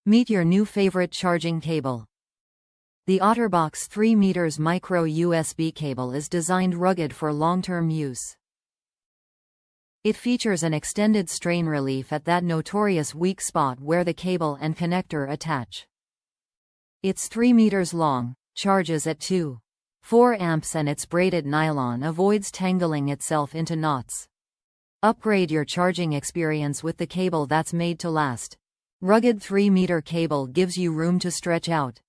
Meet your new favorite charging cable. The OtterBox 3 meters micro USB cable is designed rugged for long-term use. It features an extended strain relief at that notorious weak spot where the cable and connector attach. It's 3 meters long, charges at 2.4 amps, and its braided nylon avoids tangling itself into knots. Upgrade your charging experience with the cable that's made to last. Rugged 3-meter cable gives you room to stretch out.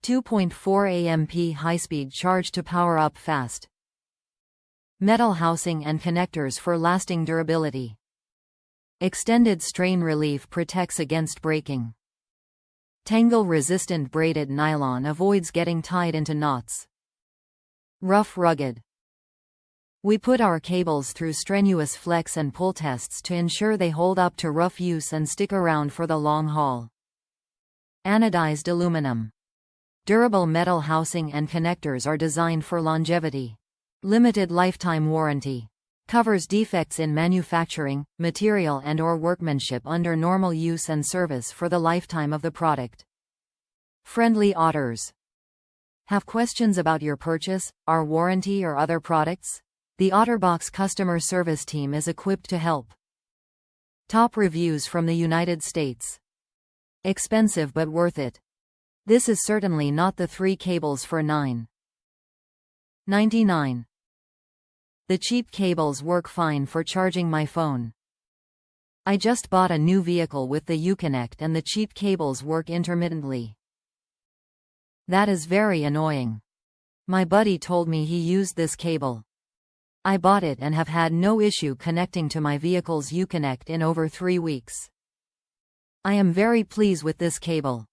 2.4 amp high-speed charge to power up fast. Metal housing and connectors for lasting durability. Extended strain relief protects against breaking. Tangle-resistant braided nylon avoids getting tied into knots. Rough rugged. We put our cables through strenuous flex and pull tests to ensure they hold up to rough use and stick around for the long haul. Anodized aluminum. Durable metal housing and connectors are designed for longevity. Limited lifetime warranty. Covers defects in manufacturing, material and/or workmanship under normal use and service for the lifetime of the product. Friendly Otters. Have questions about your purchase, our warranty or other products? The OtterBox customer service team is equipped to help. Top reviews from the United States. Expensive but worth it. This is certainly not the 3 cables for $9.99. The cheap cables work fine for charging my phone. I just bought a new vehicle with the Uconnect and the cheap cables work intermittently. That is very annoying. My buddy told me he used this cable. I bought it and have had no issue connecting to my vehicle's Uconnect in over 3 weeks. I am very pleased with this cable.